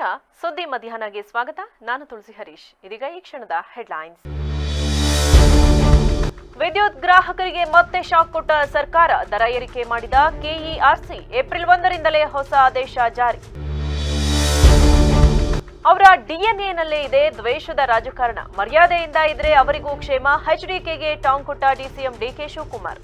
ನಮಸ್ಕಾರ. ಸುದ್ದಿ ಮಧ್ಯಾಹ್ನಗೆ ಸ್ವಾಗತ. ನಾನು ತುಳಸಿ ಹರೀಶ್. ಇದೀಗ ಈ ಕ್ಷಣದ ಹೆಡ್ಲೈನ್ಸ್. ವಿದ್ಯುತ್ ಗ್ರಾಹಕರಿಗೆ ಮತ್ತೆ ಶಾಕ್ ಕೊಟ್ಟ ಸರ್ಕಾರ. ದರ ಏರಿಕೆ ಮಾಡಿದ ಕೆಇಆರ್ಸಿ. ಏಪ್ರಿಲ್ 1ರಿಂದಲೇ ಹೊಸ ಆದೇಶ ಜಾರಿ. ಅವರ ಡಿಎನ್ಎನಲ್ಲೇ ಇದೆ ದ್ವೇಷದ ರಾಜಕಾರಣ. ಮರ್ಯಾದೆಯಿಂದ ಇದ್ರೆ ಅವರಿಗೂ ಕ್ಷೇಮ. ಎಚ್ಡಿಕೆಗೆ ಟಾಂಗ್ ಕೊಟ್ಟ ಡಿಸಿಎಂ ಡಿಕೆ ಶಿವಕುಮಾರ್.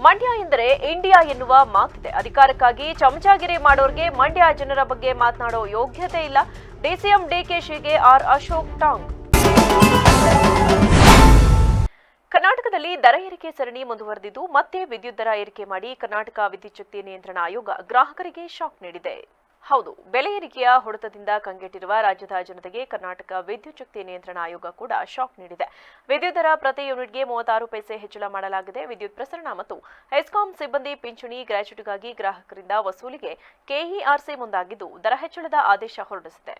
ಮಂಡ್ಯ ಎಂದರೆ ಇಂಡಿಯಾ ಎನ್ನುವ ಮಾತಿದೆ. ಅಧಿಕಾರಕ್ಕಾಗಿ ಚಮಚಾಗಿರಿ ಮಾಡೋರ್ಗೆ ಮಂಡ್ಯ ಜನರ ಬಗ್ಗೆ ಮಾತನಾಡೋ ಯೋಗ್ಯತೆ ಇಲ್ಲ. ಡಿಸಿಎಂ ಡಿಕೆಶಿಗೆ ಆರ್ ಅಶೋಕ್ ಟಾಂಗ್. ಕರ್ನಾಟಕದಲ್ಲಿ ದರ ಏರಿಕೆ ಸರಣಿ ಮುಂದುವರೆದಿದ್ದು ಮತ್ತೆ ವಿದ್ಯುತ್ ದರ ಏರಿಕೆ ಮಾಡಿ ಕರ್ನಾಟಕ ವಿದ್ಯುತ್ ಶಕ್ತಿ ನಿಯಂತ್ರಣ ಆಯೋಗ ಗ್ರಾಹಕರಿಗೆ ಶಾಕ್ ನೀಡಿದೆ. ಹೌದು, ಬೆಲೆ ಏರಿಕೆಯ ಹೊಡೆತದಿಂದ ಕಂಗೆಟ್ಟಿರುವ ರಾಜ್ಯದ ಜನತೆಗೆ ಕರ್ನಾಟಕ ವಿದ್ಯುತ್ ಶಕ್ತಿ ನಿಯಂತ್ರಣ ಆಯೋಗ ಕೂಡ ಶಾಕ್ ನೀಡಿದೆ. ವಿದ್ಯುತ್ ದರ ಪ್ರತಿ ಯೂನಿಟ್ಗೆ 36 ಪೈಸೆ ಹೆಚ್ಚಳ ಮಾಡಲಾಗಿದೆ. ವಿದ್ಯುತ್ ಪ್ರಸರಣ ಮತ್ತು ಎಸ್ಕಾಂ ಸಿಬ್ಬಂದಿ ಪಿಂಚಣಿ ಗ್ರಾಚ್ಯುಟಿಗಾಗಿ ಗ್ರಾಹಕರಿಂದ ವಸೂಲಿಗೆ ಕೆಇಆರ್ಸಿ ಮುಂದಾಗಿದ್ದು ದರ ಹೆಚ್ಚಳದ ಆದೇಶ ಹೊರಡಿಸಿದೆ.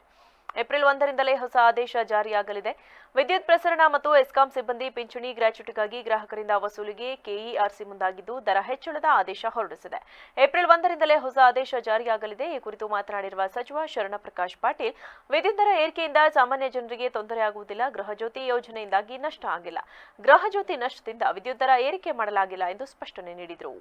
ಏಪ್ರಿಲ್ 1ರಿಂದಲೇ ಹೊಸ ಆದೇಶ ಜಾರಿಯಾಗಲಿದೆ. ವಿದ್ಯುತ್ ಪ್ರಸರಣ ಮತ್ತು ಎಸ್ಕಾಂ ಸಿಬ್ಬಂದಿ ಪಿಂಚಣಿ ಗ್ರಾಚ್ಯುಟಿಗಾಗಿ ಗ್ರಾಹಕರಿಂದ ವಸೂಲಿಗೆ ಕೆಇಆರ್ಸಿ ಮುಂದಾಗಿದ್ದು ದರ ಹೆಚ್ಚಳದ ಆದೇಶ ಹೊರಡಿಸಿದೆ. ಏಪ್ರಿಲ್ 1ರಿಂದಲೇ ಹೊಸ ಆದೇಶ ಜಾರಿಯಾಗಲಿದೆ. ಈ ಕುರಿತು ಮಾತನಾಡಿರುವ ಸಚಿವ ಶರಣಪ್ರಕಾಶ್ ಪಾಟೀಲ್, ವಿದ್ಯುತ್ ದರ ಏರಿಕೆಯಿಂದ ಸಾಮಾನ್ಯ ಜನರಿಗೆ ತೊಂದರೆ ಆಗುವುದಿಲ್ಲ. ಗೃಹಜ್ಯೋತಿ ಯೋಜನೆಯಿಂದಾಗಿ ನಷ್ಟ ಆಗಿಲ್ಲ. ಗೃಹಜ್ಯೋತಿ ನಷ್ಟದಿಂದ ವಿದ್ಯುತ್ ದರ ಏರಿಕೆ ಮಾಡಲಾಗಿಲ್ಲ ಎಂದು ಸ್ಪಷ್ಟನೆ ನೀಡಿದರು.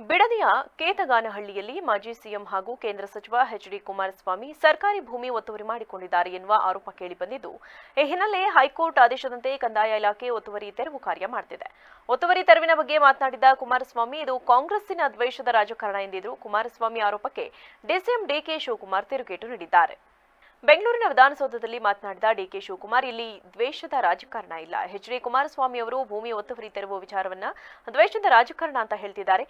ಬಿಡದಿಯ ಕೇತಗಾನಹಳ್ಳಿಯಲ್ಲಿ ಮಾಜಿ ಸಿಎಂ ಹಾಗೂ ಕೇಂದ್ರ ಸಚಿವ ಎಚ್ಡಿ ಕುಮಾರಸ್ವಾಮಿ ಸರ್ಕಾರಿ ಭೂಮಿ ಒತ್ತುವರಿ ಮಾಡಿಕೊಂಡಿದ್ದಾರೆ ಎನ್ನುವ ಆರೋಪ ಕೇಳಿಬಂದಿದ್ದು, ಈ ಹಿನ್ನೆಲೆ ಹೈಕೋರ್ಟ್ ಆದೇಶದಂತೆ ಕಂದಾಯ ಇಲಾಖೆ ಒತ್ತುವರಿ ತೆರವು ಕಾರ್ಯ ಮಾಡುತ್ತಿದೆ. ಒತ್ತುವರಿ ತೆರವಿನ ಬಗ್ಗೆ ಮಾತನಾಡಿದ ಕುಮಾರಸ್ವಾಮಿ, ಇದು ಕಾಂಗ್ರೆಸ್ಸಿನ ದ್ವೇಷದ ರಾಜಕಾರಣ ಎಂದಿದ್ರು. ಕುಮಾರಸ್ವಾಮಿ ಆರೋಪಕ್ಕೆ ಡಿಸಿಎಂ ಡಿಕೆ ಶಿವಕುಮಾರ್ ತಿರುಗೇಟು ನೀಡಿದ್ದಾರೆ. ಬೆಂಗಳೂರಿನ ವಿಧಾನಸೌಧದಲ್ಲಿ ಮಾತನಾಡಿದ ಡಿಕೆ ಶಿವಕುಮಾರ್, ಇಲ್ಲಿ ದ್ವೇಷದ ರಾಜಕಾರಣ ಇಲ್ಲ. ಎಚ್ಡಿ ಕುಮಾರಸ್ವಾಮಿ ಅವರು ಭೂಮಿ ಒತ್ತುವರಿ ತೆರವು ವಿಚಾರವನ್ನ ದ್ವೇಷದ ರಾಜಕಾರಣ ಅಂತ ಹೇಳ್ತಿದ್ದಾರೆ.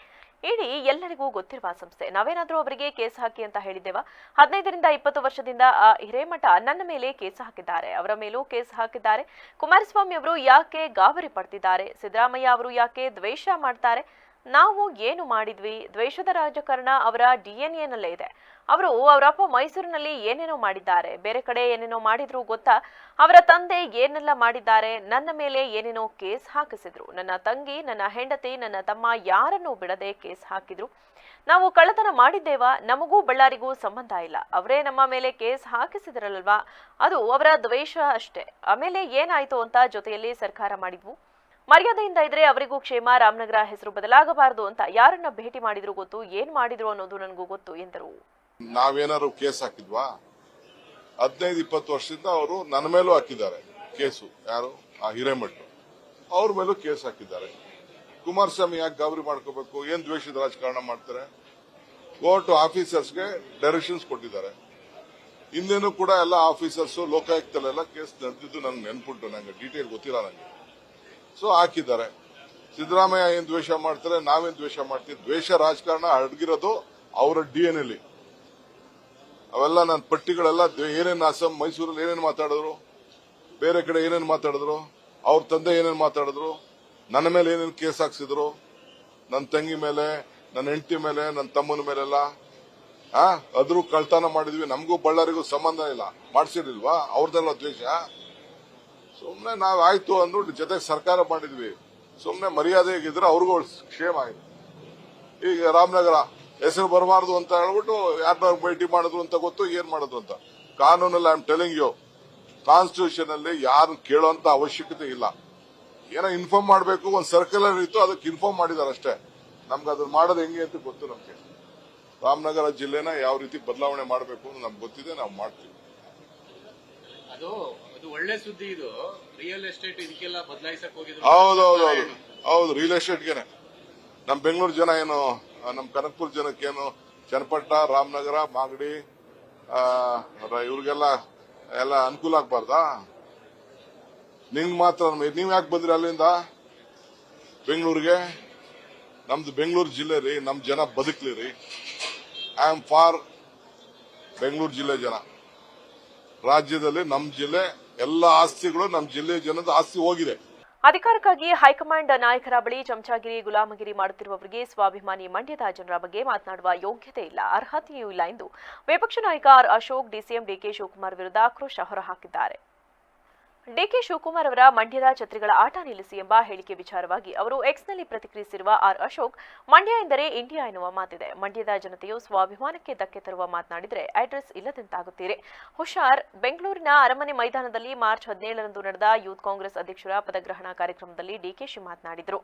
ಇಡೀ ಎಲ್ಲರಿಗೂ ಗೊತ್ತಿರುವ ಸಂಸ್ಥೆ. ನಾವೇನಾದ್ರೂ ಅವರಿಗೆ ಕೇಸ್ ಹಾಕಿ ಅಂತ ಹೇಳಿದ್ದೇವ? 15ರಿಂದ 20 ವರ್ಷದಿಂದ ಆ ಹಿರೇಮಠ ನನ್ನ ಮೇಲೆ ಕೇಸ್ ಹಾಕಿದ್ದಾರೆ, ಅವರ ಮೇಲೂ ಕೇಸ್ ಹಾಕಿದ್ದಾರೆ. ಕುಮಾರಸ್ವಾಮಿ ಅವರು ಯಾಕೆ ಗಾಬರಿ ಪಡ್ತಿದ್ದಾರೆ? ಸಿದ್ದರಾಮಯ್ಯ ಅವರು ಯಾಕೆ ದ್ವೇಷ ಮಾಡ್ತಾರೆ? ನಾವು ಏನು ಮಾಡಿದ್ವಿ? ದ್ವೇಷದ ರಾಜಕಾರಣ ಅವರ ಡಿಎನ್ಎನಲ್ಲೇ ಇದೆ. ಅವರಪ್ಪ ಮೈಸೂರಿನಲ್ಲಿ ಏನೇನೋ ಮಾಡಿದ್ದಾರೆ, ಬೇರೆ ಕಡೆ ಏನೇನೋ ಮಾಡಿದ್ರು ಗೊತ್ತಾ? ಅವರ ತಂದೆ ಏನೆಲ್ಲ ಮಾಡಿದ್ದಾರೆ? ನನ್ನ ಮೇಲೆ ಏನೇನೋ ಕೇಸ್ ಹಾಕಿಸಿದ್ರು. ನನ್ನ ತಂಗಿ, ನನ್ನ ಹೆಂಡತಿ, ನನ್ನ ತಮ್ಮ ಯಾರನ್ನೂ ಬಿಡದೆ ಕೇಸ್ ಹಾಕಿದ್ರು. ನಾವು ಕಳ್ಳತನ ಮಾಡಿದ್ದೇವಾ? ನಮಗೂ ಬಳ್ಳಾರಿಗೂ ಸಂಬಂಧ ಇಲ್ಲ. ಅವರೇ ನಮ್ಮ ಮೇಲೆ ಕೇಸ್ ಹಾಕಿಸಿದ್ರಲ್ವಾ? ಅದು ಅವರ ದ್ವೇಷ ಅಷ್ಟೇ. ಆಮೇಲೆ ಏನಾಯ್ತು ಅಂತ ಜೊತೆಯಲ್ಲಿ ಸರ್ಕಾರ ಮಾಡಿದ್ವು. ಮರ್ಯಾದೆಯಿಂದ ಇದ್ರೆ ಅವರಿಗೂ ಕ್ಷೇಮ. ರಾಮನಗರ ಹೆಸರು ಬದಲಾಗಬಾರದು ಅಂತ ಯಾರನ್ನ ಭೇಟಿ ಮಾಡಿದ್ರು ಗೊತ್ತು, ಏನ್ ಮಾಡಿದ್ರು ಅನ್ನೋದು ನನಗೂ ಗೊತ್ತು ಎಂದರು. ನಾವೇನಾದ್ರು ಕೇಸ್ ಹಾಕಿದ್ವಾ? 15-20 ವರ್ಷದಿಂದ ಅವರು ನನ್ನ ಮೇಲೂ ಹಾಕಿದ್ದಾರೆ ಕೇಸು. ಯಾರು? ಆ ಹಿರೇಮಠ ಅವ್ರ ಮೇಲೂ ಕೇಸ್ ಹಾಕಿದ್ದಾರೆ. ಕುಮಾರಸ್ವಾಮಿ ಯಾಕೆ ಗಾಬರಿ ಮಾಡ್ಕೋಬೇಕು? ಏನ್ ದ್ವೇಷದ ರಾಜಕಾರಣ ಮಾಡ್ತಾರೆ? ಕೋರ್ಟ್ ಆಫೀಸರ್ಸ್ಗೆ ಡೈರೆಕ್ಷನ್ಸ್ ಕೊಟ್ಟಿದ್ದಾರೆ. ಹಿಂದೇನು ಕೂಡ ಎಲ್ಲ ಆಫೀಸರ್ಸ್ ಲೋಕಾಯುಕ್ತಲೆಲ್ಲ ಕೇಸ್ ನಡೆದಿದ್ದು ನನ್ಗೆ ನೆನ್ಪುಂಟು, ನಂಗೆ ಡೀಟೇಲ್ ಗೊತ್ತಿಲ್ಲ ನಂಗೆ. ಸೊ ಹಾಕಿದ್ದಾರೆ. ಸಿದ್ದರಾಮಯ್ಯ ಏನ್ ದ್ವೇಷ ಮಾಡ್ತಾರೆ, ನಾವೇನ್ ದ್ವೇಷ ಮಾಡ್ತೀವಿ? ದ್ವೇಷ ರಾಜಕಾರಣ ಅಡಗಿರೋದು ಅವರ ಡಿಎನ್ಎಲ್ಲಿ. ಅವೆಲ್ಲ ನನ್ನ ಪಟ್ಟಿಗಳೆಲ್ಲ ಏನೇನು ಅಸ್ಸಾಂ ಮೈಸೂರಲ್ಲಿ ಏನೇನು ಮಾತಾಡಿದ್ರು, ಬೇರೆ ಕಡೆ ಏನೇನು ಮಾತಾಡಿದ್ರು, ಅವ್ರ ತಂದೆ ಏನೇನು ಮಾತಾಡಿದ್ರು, ನನ್ನ ಮೇಲೆ ಏನೇನು ಕೇಸ್ ಹಾಕ್ಸಿದ್ರು, ನನ್ನ ತಂಗಿ ಮೇಲೆ, ನನ್ನ ಹೆಂಡತಿ ಮೇಲೆ, ನನ್ನ ತಮ್ಮನ ಮೇಲೆಲ್ಲ ಅದ್ರೂ ಕಳ್ತನ ಮಾಡಿದ್ವಿ. ನಮಗೂ ಬಳ್ಳಾರಿಗೂ ಸಂಬಂಧ ಇಲ್ಲ. ಮಾಡ್ಸಿರ್ಲಿಲ್ವಾ? ಅವ್ರದೆಲ್ಲ ದ್ವೇಷ. ಸುಮ್ನೆ ನಾವ್ ಆಯ್ತು ಅಂದ್ಬಿಟ್ಟು ಜೊತೆಗೆ ಸರ್ಕಾರ ಮಾಡಿದ್ವಿ. ಸುಮ್ನೆ ಮರ್ಯಾದೆಗಿದ್ರೆ ಅವ್ರಿಗೂ ಕ್ಷೇಮ ಆಯ್ತು. ಈಗ ರಾಮನಗರ ಹೆಸರು ಬರಬಾರ್ದು ಅಂತ ಹೇಳ್ಬಿಟ್ಟು ಯಾರನ್ನ ಭೇಟಿ ಮಾಡಿದ್ರು ಅಂತ ಗೊತ್ತು, ಏನ್ ಮಾಡಿದ್ರು ಅಂತ. ಕಾನೂನಲ್ಲಿ I am telling you, constitution ಅಲ್ಲಿ ಯಾರು ಕೇಳೋಂತ ಅವಶ್ಯಕತೆ ಇಲ್ಲ. ಏನೋ ಇನ್ಫಾರ್ಮ್ ಮಾಡಬೇಕು, ಒಂದು ಸರ್ಕ್ಯುಲರ್ ಇತ್ತು, ಅದಕ್ಕೆ ಇನ್ಫಾರ್ಮ್ ಮಾಡಿದಾರೆ ಅಷ್ಟೇ. ನಮ್ಗೆ ಅದನ್ನ ಮಾಡೋದು ಹೆಂಗೆ ಅಂತ ಗೊತ್ತು ನಮ್ಗೆ. ರಾಮನಗರ ಜಿಲ್ಲೆನ ಯಾವ ರೀತಿ ಬದಲಾವಣೆ ಮಾಡಬೇಕು ಅಂತ ನಮ್ಗೆ ಗೊತ್ತಿದೆ, ನಾವು ಮಾಡ್ತೀವಿ. ಅದು ಒಳ್ಳೆ ಸುದ್ದಿ. ಇದು ರಿಯಲ್ ಎಸ್ಟೇಟ್ ಇದಕ್ಕೆಲ್ಲ ಬದಲಾಯಿಸಕ್ ಹೋಗಿದ್ರು. ಹೌದು, ರಿಯಲ್ ಎಸ್ಟೇಟ್ಗೆನೆ ನಮ್ ಬೆಂಗಳೂರು ಜನ ಏನು, ನಮ್ ಕನಕಪುರ ಜನಕ್ಕೇನು ಚನ್ನಪಟ್ಟ, ರಾಮನಗರ, ಮಾಗಡಿ ಇವ್ರಿಗೆಲ್ಲ ಎಲ್ಲ ಅನುಕೂಲ ಆಗ್ಬಾರ್ದಾ? ನಿಂಗ್ ಮಾತ್ರ. ನೀವ್ ಯಾಕೆ ಬಂದ್ರಿ ಅಲ್ಲಿಂದ ಬೆಂಗಳೂರಿಗೆ? ನಮ್ದು ಬೆಂಗಳೂರು ಜಿಲ್ಲೆ ರೀ, ನಮ್ ಜನ ಬದುಕ್ಲಿ ರೀ. ಐ ಆಮ್ ಫಾರ್ ಬೆಂಗಳೂರು ಜಿಲ್ಲೆ ಜನ. ರಾಜ್ಯದಲ್ಲಿ ನಮ್ ಜಿಲ್ಲೆ ಎಲ್ಲ ಆಸ್ತಿಗಳು ನಮ್ ಜಿಲ್ಲೆ ಜನದ ಆಸ್ತಿ ಹೋಗಿದೆ. ಅಧಿಕಾರಕ್ಕಾಗಿ ಹೈಕಮಾಂಡ್ ನಾಯಕರ ಬಳಿ ಚಮಚಾಗಿರಿ, ಗುಲಾಮಗಿರಿ ಮಾಡುತ್ತಿರುವವರಿಗೆ ಸ್ವಾಭಿಮಾನಿ ಮಂಡ್ಯದ ಜನರ ಬಗ್ಗೆ ಮಾತನಾಡುವ ಯೋಗ್ಯತೆ ಇಲ್ಲ, ಅರ್ಹತೆಯೂ ಇಲ್ಲ ಎಂದು ವಿಪಕ್ಷ ನಾಯಕ R Ashok DCM DK Shivakumar ವಿರುದ್ಧ ಆಕ್ರೋಶ ಹೊರಹಾಕಿದ್ದಾರೆ. ಡಿಕೆ ಶಿವಕುಮಾರ್ ಅವರ ಮಂಡ್ಯದ ಛತ್ರಿಗಳ ಆಟ ನಿಲ್ಲಿಸಿ ಎಂಬ ಹೇಳಿಕೆ ವಿಚಾರವಾಗಿ ಅವರು ಎಕ್ಸ್ನಲ್ಲಿ ಪ್ರತಿಕ್ರಿಯಿಸಿರುವ ಆರ್ ಅಶೋಕ್, ಮಂಡ್ಯ ಎಂದರೆ ಇಂಡಿಯಾ ಎನ್ನುವ ಮಾತಿದೆ. ಮಂಡ್ಯದ ಜನತೆಯು ಸ್ವಾಭಿಮಾನಕ್ಕೆ ಧಕ್ಕೆ ತರುವ ಮಾತನಾಡಿದರೆ ಅಡ್ರೆಸ್ ಇಲ್ಲದಂತಾಗುತ್ತೀರಿ. ಹುಷಾರ್. ಬೆಂಗಳೂರಿನ ಅರಮನೆ ಮೈದಾನದಲ್ಲಿ ಮಾರ್ಚ್ 17ರಂದು ನಡೆದ ಯೂತ್ ಕಾಂಗ್ರೆಸ್ ಅಧ್ಯಕ್ಷರ ಪದಗ್ರಹಣ ಕಾರ್ಯಕ್ರಮದಲ್ಲಿ ಡಿಕೆಶಿ ಮಾತನಾಡಿದರು.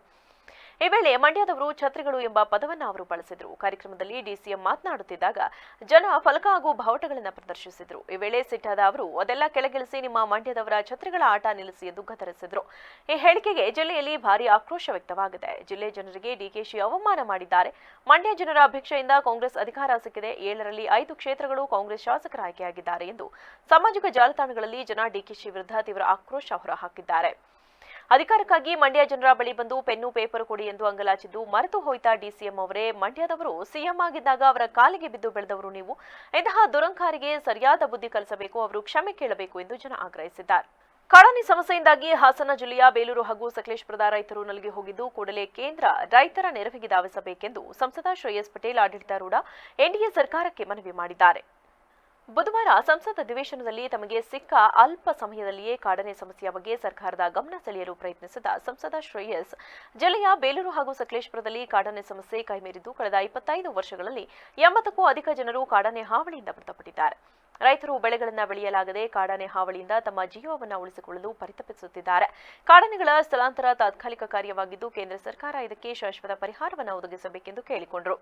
ಈ ವೇಳೆ ಮಂಡ್ಯದವರು ಛತ್ರಿಗಳು ಎಂಬ ಪದವನ್ನು ಅವರು ಬಳಸಿದರು. ಕಾರ್ಯಕ್ರಮದಲ್ಲಿ ಡಿಸಿಎಂ ಮಾತನಾಡುತ್ತಿದ್ದಾಗ ಜನ ಫಲಕ ಹಾಗೂ ಬಾವುಟಗಳನ್ನು ಪ್ರದರ್ಶಿಸಿದರು. ಈ ವೇಳೆ ಸಿಟ್ಟಾದ ಅವರು ಅದೆಲ್ಲ ಕೆಳಗಿಳಿಸಿ ನಿಮ್ಮ ಮಂಡ್ಯದವರ ಛತ್ರಿಗಳ ಆಟ ನಿಲ್ಲಿಸಿ ಎಂದು ಗದರಿಸಿದರು. ಈ ಹೇಳಿಕೆಗೆ ಜಿಲ್ಲೆಯಲ್ಲಿ ಭಾರೀ ಆಕ್ರೋಶ ವ್ಯಕ್ತವಾಗಿದೆ. ಜಿಲ್ಲೆ ಜನರಿಗೆ ಡಿಕೆಶಿ ಅವಮಾನ ಮಾಡಿದ್ದಾರೆ. ಮಂಡ್ಯ ಜನರ ಅಭಿಕ್ಷೆಯಿಂದ ಕಾಂಗ್ರೆಸ್ ಅಧಿಕಾರ ಸಿಕ್ಕಿದೆ. 7ರಲ್ಲಿ 5 ಕ್ಷೇತ್ರಗಳು ಕಾಂಗ್ರೆಸ್ ಶಾಸಕರ ಆಯ್ಕೆಯಾಗಿದ್ದಾರೆ ಎಂದು ಸಾಮಾಜಿಕ ಜಾಲತಾಣಗಳಲ್ಲಿ ಜನ ಡಿಕೆಶಿ ವಿರುದ್ಧ ತೀವ್ರ ಆಕ್ರೋಶ ಹೊರಹಾಕಿದ್ದಾರೆ. ಅಧಿಕಾರಕ್ಕಾಗಿ ಮಂಡ್ಯ ಜನರ ಬಳಿ ಬಂದು ಪೆನ್ನು ಪೇಪರ್ ಕೊಡಿ ಎಂದು ಅಂಗಲಾಚಿದ್ದು ಮರೆತು ಹೋಯ್ತಾ ಡಿಸಿಎಂ ಅವರೇ? ಮಂಡ್ಯದವರು ಸಿಎಂ ಆಗಿದ್ದಾಗ ಅವರ ಕಾಲಿಗೆ ಬಿದ್ದು ಬೆಳೆದವರು ನೀವು. ಇಂತಹ ದುರಂಕಾರಿಗೆ ಸರಿಯಾದ ಬುದ್ಧಿ ಕಲಿಸಬೇಕು, ಅವರು ಕ್ಷಮೆ ಕೇಳಬೇಕು ಎಂದು ಜನ ಆಗ್ರಹಿಸಿದ್ದಾರೆ. ಕಾಡಾನೆ ಸಮಸ್ಯೆಯಿಂದಾಗಿ ಹಾಸನ ಜಿಲ್ಲೆಯ ಬೇಲೂರು ಹಾಗೂ ಸಕಲೇಶಪುರದ ರೈತರು ನಲುಗಿ ಹೋಗಿದ್ದು, ಕೂಡಲೇ ಕೇಂದ್ರ ರೈತರ ನೆರವಿಗೆ ಧಾವಿಸಬೇಕೆಂದು ಸಂಸದ ಶ್ರೇಯಸ್ ಪಟೇಲ್ ಆಡಳಿತಾರೂಢ ಎನ್ಡಿಎ ಸರ್ಕಾರಕ್ಕೆ ಮನವಿ ಮಾಡಿದ್ದಾರೆ. ಬುಧವಾರ ಸಂಸತ್ ಅಧಿವೇಶನದಲ್ಲಿ ತಮಗೆ ಸಿಕ್ಕ ಅಲ್ಪ ಸಮಯದಲ್ಲಿಯೇ ಕಾಡಾನೆ ಸಮಸ್ಯೆಯ ಬಗ್ಗೆ ಸರ್ಕಾರದ ಗಮನ ಸೆಳೆಯಲು ಪ್ರಯತ್ನಿಸಿದ ಸಂಸದ ಶ್ರೇಯಸ್, ಜಿಲ್ಲೆಯ ಬೇಲೂರು ಹಾಗೂ ಸಕಲೇಶಪುರದಲ್ಲಿ ಕಾಡಾನೆ ಸಮಸ್ಯೆ ಕೈಮೀರಿದ್ದು ಕಳೆದ 25 ವರ್ಷಗಳಲ್ಲಿ 80ಕ್ಕೂ ಅಧಿಕ ಜನರು ಕಾಡಾನೆ ಹಾವಳಿಯಿಂದ ಮೃತಪಟ್ಟಿದ್ದಾರೆ. ರೈತರು ಬೆಳೆಗಳನ್ನು ಬೆಳೆಯಲಾಗದೆ ಕಾಡಾನೆ ಹಾವಳಿಯಿಂದ ತಮ್ಮ ಜೀವವನ್ನು ಉಳಿಸಿಕೊಳ್ಳಲು ಪರಿತಪಿಸುತ್ತಿದ್ದಾರೆ. ಕಾಡಾನೆಗಳ ಸ್ಥಳಾಂತರ ತಾತ್ಕಾಲಿಕ ಕಾರ್ಯವಾಗಿದ್ದು ಕೇಂದ್ರ ಸರ್ಕಾರ ಇದಕ್ಕೆ ಶಾಶ್ವತ ಪರಿಹಾರವನ್ನು ಒದಗಿಸಬೇಕೆಂದು ಕೇಳಿಕೊಂಡರು.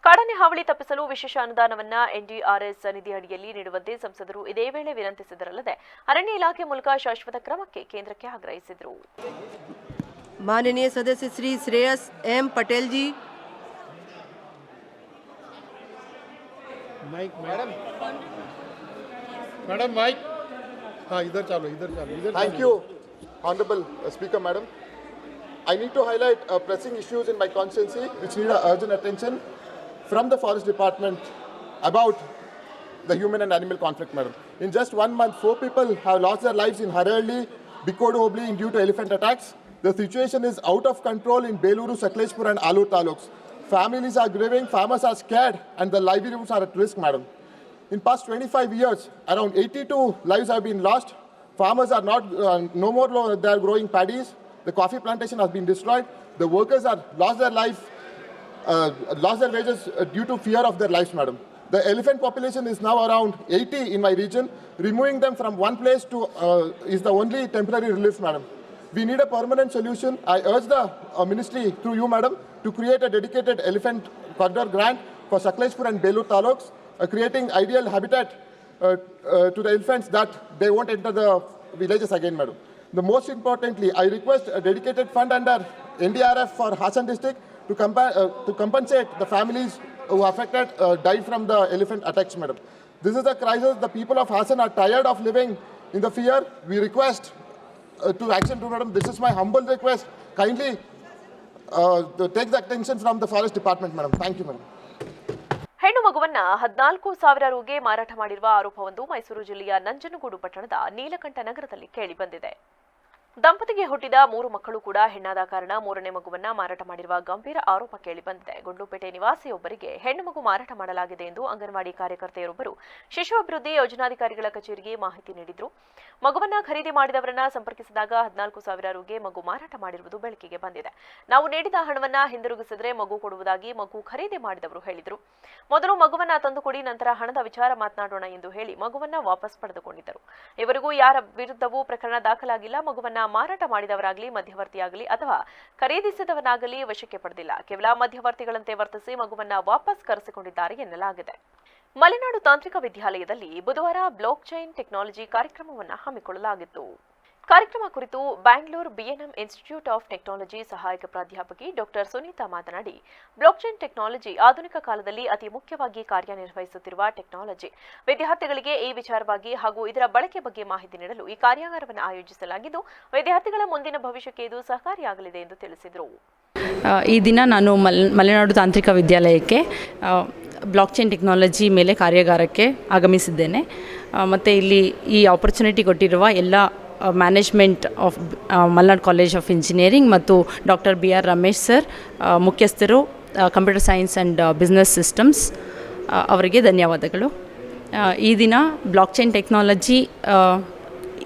ಕಾಡಾನೆ ಹಾವಳಿ ತಪ್ಪಿಸಲು ವಿಶೇಷ ಅನುದಾನವನ್ನ ಎನ್ಡಿಆರ್ಎಸ್ ನಿಧಿ ಅಡಿಯಲ್ಲಿ ನೀಡುವಂತೆ ಸಂಸದರು ಇದೇ ವೇಳೆ ವಿನಂತಿಸಿದರಲ್ಲದೆ ಅರಣ್ಯ ಇಲಾಖೆ ಮೂಲಕ ಶಾಶ್ವತ ಕ್ರಮಕ್ಕೆ ಕೇಂದ್ರಕ್ಕೆ ಆಗ್ರಹಿಸಿದರು. माननीय सदस्य Shri Shreyas M Patel ji. Madam mic. हाँ, इधर चालो। Thank you, Honorable Speaker, Madam. I need to highlight pressing issues in my constituency which need urgent attention from the Forest Department about the human and animal conflict, Madam. In just 1 month, 4 people have lost their lives in Haralli, Bikodu Hobli due to elephant attacks. The situation is out of control in Beluru, Sakleshpur and Alur taluks. Families are grieving, farmers are scared and the livelihoods are at risk, Madam. In past 25 years, around 82 lives have been lost. Farmers are not, no more they are growing paddies. The coffee plantation has been destroyed. The workers are lost their life, lost their wages due to fear of their lives, Madam. The elephant population is now around 80 in my region. Removing them from one place to is the only temporary relief, Madam. We need a permanent solution. I urge the ministry through you, Madam, to create a dedicated elephant corridor grant for Sakleshpur and Belur taluks, creating ideal habitat to the elephants that they won't enter the villages again, Madam. The most importantly, I request a dedicated fund under NDRF for Hassan district to compensate the families who affected died from the elephant attacks, Madam. This is a crisis. The people of Hassan are tired of living in the fear. We request to action to, Madam. This is my humble request. Kindly take the attention from the Forest Department, Madam. Thank you, Madam. ಹೆಣ್ಣು ಮಗುವನ್ನ 14,000 ರುಗೆ ಮಾರಾಟ ಮಾಡಿರುವ ಆರೋಪವೊಂದು ಮೈಸೂರು ಜಿಲ್ಲೆಯ ನಂಜನಗೂಡು ಪಟ್ಟಣದ ನೀಲಕಂಠ ನಗರದಲ್ಲಿ ಕೇಳಿಬಂದಿದೆ. ದಂಪತಿಗೆ ಹುಟ್ಟಿದ 3 ಮಕ್ಕಳು ಕೂಡ ಹೆಣ್ಣಾದ ಕಾರಣ 3ನೇ ಮಗುವನ್ನ ಮಾರಾಟ ಮಾಡಿರುವ ಗಂಭೀರ ಆರೋಪ ಕೇಳಿಬಂದಿದೆ. ಗುಂಡ್ಲುಪೇಟೆ ನಿವಾಸಿಯೊಬ್ಬರಿಗೆ ಹೆಣ್ಣು ಮಗು ಮಾರಾಟ ಮಾಡಲಾಗಿದೆ ಎಂದು ಅಂಗನವಾಡಿ ಕಾರ್ಯಕರ್ತೆಯರೊಬ್ಬರು ಶಿಶು ಅಭಿವೃದ್ಧಿ ಯೋಜನಾಧಿಕಾರಿಗಳ ಕಚೇರಿಗೆ ಮಾಹಿತಿ ನೀಡಿದ್ರು. ಮಗುವನ್ನ ಖರೀದಿ ಮಾಡಿದವರನ್ನ ಸಂಪರ್ಕಿಸಿದಾಗ 14,000 ರುಗೆ ಮಗು ಮಾರಾಟ ಮಾಡಿರುವುದು ಬೆಳಕಿಗೆ ಬಂದಿದೆ. ನಾವು ನೀಡಿದ ಹಣವನ್ನ ಹಿಂದಿರುಗಿಸಿದ್ರೆ ಮಗು ಕೊಡುವುದಾಗಿ ಮಗು ಖರೀದಿ ಮಾಡಿದವರು ಹೇಳಿದರು. ಮೊದಲು ಮಗುವನ್ನ ತಂದುಕೊಡಿ, ನಂತರ ಹಣದ ವಿಚಾರ ಮಾತನಾಡೋಣ ಎಂದು ಹೇಳಿ ಮಗುವನ್ನ ವಾಪಸ್ ಪಡೆದುಕೊಂಡಿದ್ದರು. ಇವರಿಗೂ ಯಾರ ವಿರುದ್ಧವೂ ಪ್ರಕರಣ ದಾಖಲಾಗಿಲ್ಲ. ಮಗುವನ್ನ ಮಾರಾಟ ಮಾಡಿದವರಾಗಲಿ, ಮಧ್ಯವರ್ತಿಯಾಗಲಿ ಅಥವಾ ಖರೀದಿಸಿದವನಾಗಲಿ ವಶಕ್ಕೆ ಪಡೆದಿಲ್ಲ. ಕೇವಲ ಮಧ್ಯವರ್ತಿಗಳಂತೆ ವರ್ತಿಸಿ ಮಗುವನ್ನ ವಾಪಸ್ ಕರೆಸಿಕೊಂಡಿದ್ದಾರೆ ಎನ್ನಲಾಗಿದೆ. ಮಲೆನಾಡು ತಾಂತ್ರಿಕ ವಿದ್ಯಾಲಯದಲ್ಲಿ ಬುಧವಾರ ಬ್ಲಾಕ್ ಚೈನ್ ಟೆಕ್ನಾಲಜಿ ಕಾರ್ಯಕ್ರಮವನ್ನು ಹಮ್ಮಿಕೊಳ್ಳಲಾಗಿತ್ತು. ಕಾರ್ಯಕ್ರಮ ಕುರಿತು ಬ್ಯಾಂಗ್ಳೂರ್ ಬಿಎನ್ಎಂ ಇನ್ಸ್ಟಿಟ್ಯೂಟ್ ಆಫ್ ಟೆಕ್ನಾಲಜಿ ಸಹಾಯಕ ಪ್ರಾಧ್ಯಾಪಕಿ ಡಾಕ್ಟರ್ ಸುನೀತಾ ಮಾತನಾಡಿ, ಬ್ಲಾಕ್ ಚೈನ್ ಟೆಕ್ನಾಲಜಿ ಆಧುನಿಕ ಕಾಲದಲ್ಲಿ ಅತಿ ಮುಖ್ಯವಾಗಿ ಕಾರ್ಯನಿರ್ವಹಿಸುತ್ತಿರುವ ಟೆಕ್ನಾಲಜಿ. ವಿದ್ಯಾರ್ಥಿಗಳಿಗೆ ಈ ವಿಚಾರವಾಗಿ ಹಾಗೂ ಇದರ ಬಳಕೆ ಬಗ್ಗೆ ಮಾಹಿತಿ ನೀಡಲು ಈ ಕಾರ್ಯಾಗಾರವನ್ನು ಆಯೋಜಿಸಲಾಗಿದ್ದು, ವಿದ್ಯಾರ್ಥಿಗಳ ಮುಂದಿನ ಭವಿಷ್ಯಕ್ಕೆ ಇದು ಸಹಕಾರಿಯಾಗಲಿದೆ ಎಂದು ತಿಳಿಸಿದರು. ಈ ದಿನ ನಾನು ಮಲೆನಾಡು ತಾಂತ್ರಿಕ ವಿದ್ಯಾಲಯಕ್ಕೆ ಬ್ಲಾಕ್ ಚೈನ್ ಟೆಕ್ನಾಲಜಿ ಮೇಲೆ ಕಾರ್ಯಾಗಾರಕ್ಕೆ ಆಗಮಿಸಿದ್ದೇನೆ. ಮತ್ತು ಇಲ್ಲಿ ಈ ಆಪರ್ಚುನಿಟಿ ಕೊಟ್ಟಿರುವ ಎಲ್ಲ management of Malnad college of engineering ಮತ್ತು ಡಾಕ್ಟರ್ BR ರಮೇಶ್ ಸರ್, ಮುಖ್ಯಸ್ಥರು computer science and business systems ಅವರಿಗೆ ಧನ್ಯವಾದಗಳು. ಈ ದಿನ ಬ್ಲಾಕ್ ಚೈನ್ ಟೆಕ್ನಾಲಜಿ